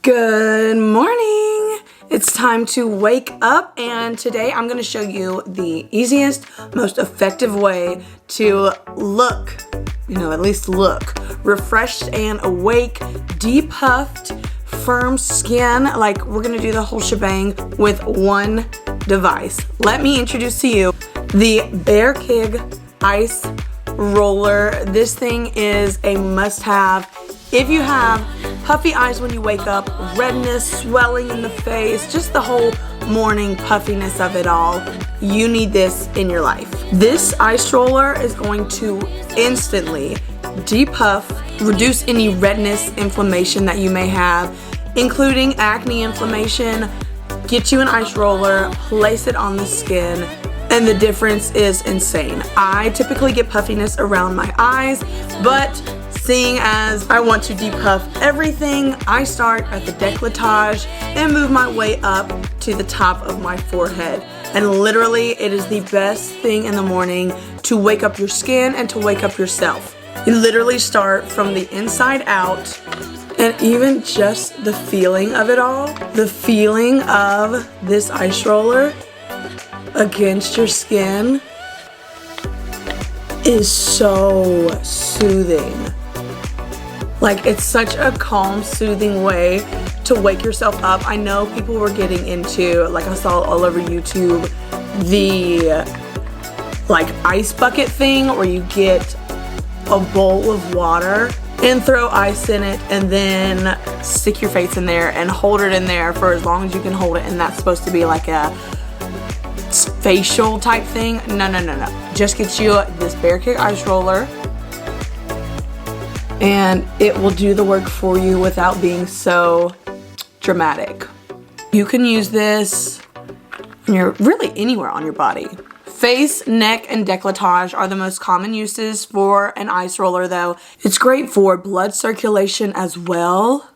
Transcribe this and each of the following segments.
Good morning! It's time to wake up, and today I'm going to show you the easiest, most effective way to look, at least look, refreshed and awake, depuffed, firm skin. Like, we're going to do the whole shebang with one device. Let me introduce to you the Bearkig Ice Roller. This thing is a must-have. If you have puffy eyes when you wake up, redness, swelling in the face, just the whole morning puffiness of it all, you need this in your life. This ice roller is going to instantly depuff, reduce any redness, inflammation that you may have, including acne inflammation. Get you an ice roller, place it on the skin, and the difference is insane. I typically get puffiness around my eyes, but seeing as I want to depuff everything, I start at the décolletage and move my way up to the top of my forehead. And literally, it is the best thing in the morning to wake up your skin and to wake up yourself. You literally start from the inside out, and even just the feeling of it all, the feeling of this ice roller against your skin is so soothing. Like, it's such a calm, soothing way to wake yourself up. I know people were getting into, like I saw all over YouTube, the like ice bucket thing where you get a bowl of water and throw ice in it and then stick your face in there and hold it in there for as long as you can hold it, and that's supposed to be like a facial type thing. No. Just get you this Bearkig ice roller, and it will do the work for you without being so dramatic. You can use this when you're really anywhere on your body. Face, neck, and décolletage are the most common uses for an ice roller, though. It's great for blood circulation as well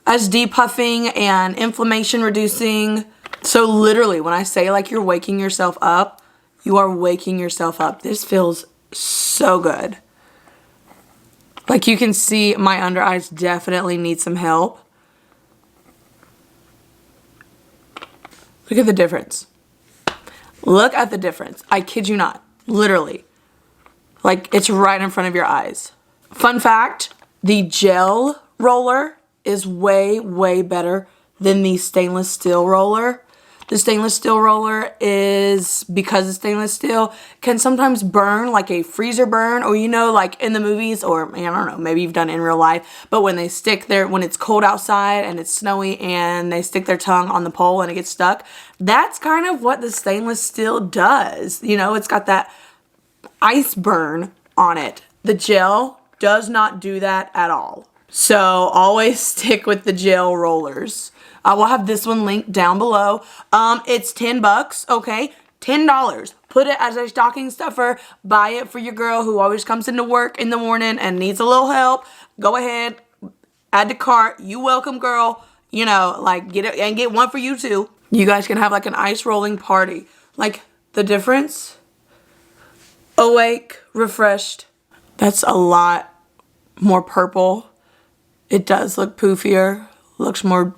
as depuffing and inflammation reducing. So literally, when I say like you're waking yourself up, you are waking yourself up. This feels so good. Like, you can see my under eyes definitely need some help. Look at the difference. Look at the difference. I kid you not. Literally. Like, it's right in front of your eyes. Fun fact, the gel roller is way, way better than the stainless steel roller. The stainless steel roller is, because it's stainless steel, can sometimes burn, like a freezer burn, or like in the movies, or I don't know, maybe you've done it in real life, but when they stick when it's cold outside and it's snowy and they stick their tongue on the pole and it gets stuck, that's kind of what the stainless steel does. It's got that ice burn on it. The gel does not do that at all. So always stick with the gel rollers. I will have this one linked down below. It's $10, okay? $10. Put it as a stocking stuffer. Buy it for your girl who always comes into work in the morning and needs a little help. Go ahead, add to cart. You welcome, girl. Like, get it and get one for you too. You guys can have like an ice rolling party. Like, the difference? Awake, refreshed. That's a lot more purple. It does look poofier. Looks more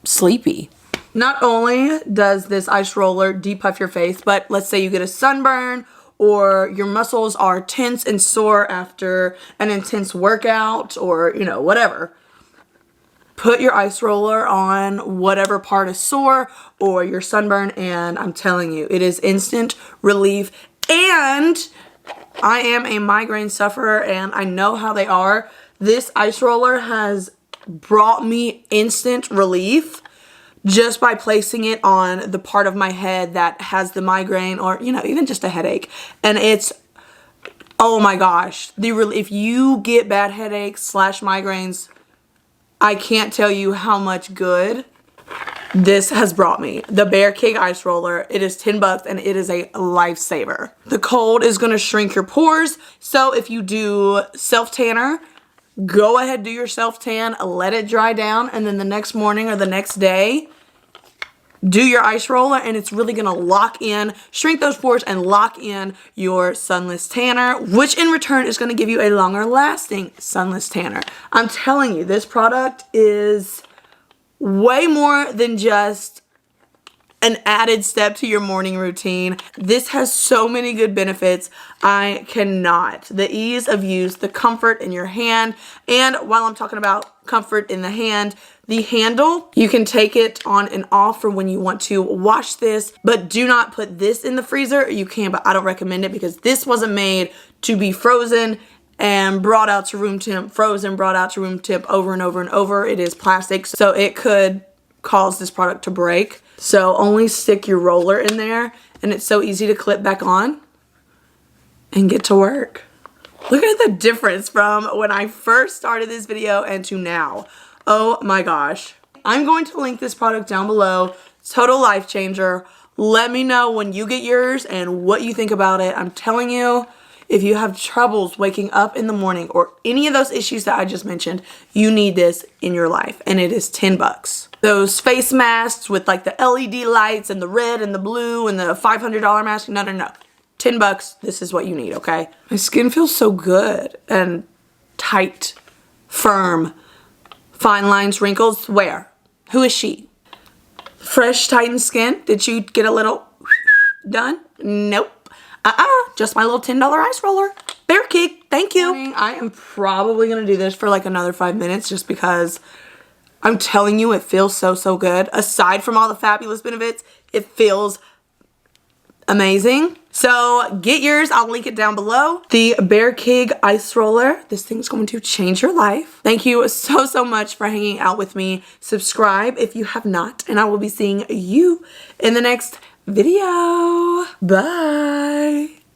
sleepy. Not only does this ice roller depuff your face, but let's say you get a sunburn or your muscles are tense and sore after an intense workout, or whatever. Put your ice roller on whatever part is sore or your sunburn, and I'm telling you, it is instant relief. And I am a migraine sufferer and I know how they are. This ice roller has brought me instant relief just by placing it on the part of my head that has the migraine, or even just a headache. And it's, oh my gosh, if you get bad headaches / migraines, I can't tell you how much good this has brought me. The Bearkig ice roller, it is $10 and it is a lifesaver. The cold is going to shrink your pores, so if you do self-tanner, go ahead, do your self-tan, let it dry down, and then the next morning or the next day, do your ice roller, and it's really gonna lock in, shrink those pores, and lock in your sunless tanner, which in return is gonna give you a longer lasting sunless tanner. I'm telling you, this product is way more than just an added step to your morning routine. This has so many good benefits. I cannot. The ease of use, the comfort in your hand, and while I'm talking about comfort in the hand, the handle, you can take it on and off for when you want to wash this, but do not put this in the freezer. You can, but I don't recommend it because this wasn't made to be frozen and brought out to room temp, frozen, brought out to room temp over and over and over. It is plastic, so it could cause this product to break. So only stick your roller in there, and it's so easy to clip back on and get to work. Look at the difference from when I first started this video and to now. Oh my gosh. I'm going to link this product down below. Total life changer. Let me know when you get yours and what you think about it. I'm telling you, if you have troubles waking up in the morning or any of those issues that I just mentioned, you need this in your life, and it is 10 bucks. Those face masks with like the LED lights and the red and the blue and the $500 mask, no, no, no. 10 bucks, this is what you need, okay? My skin feels so good and tight, firm, fine lines, wrinkles, where? Who is she? Fresh, tightened skin, did you get a little done? Nope. Just my little $10 ice roller. Bearkig, thank you. I am probably gonna do this for like another 5 minutes just because I'm telling you, it feels so, so good. Aside from all the fabulous benefits, it feels amazing. So get yours, I'll link it down below. The Bearkig ice roller. This thing's going to change your life. Thank you so, so much for hanging out with me. Subscribe if you have not, and I will be seeing you in the next video. Bye.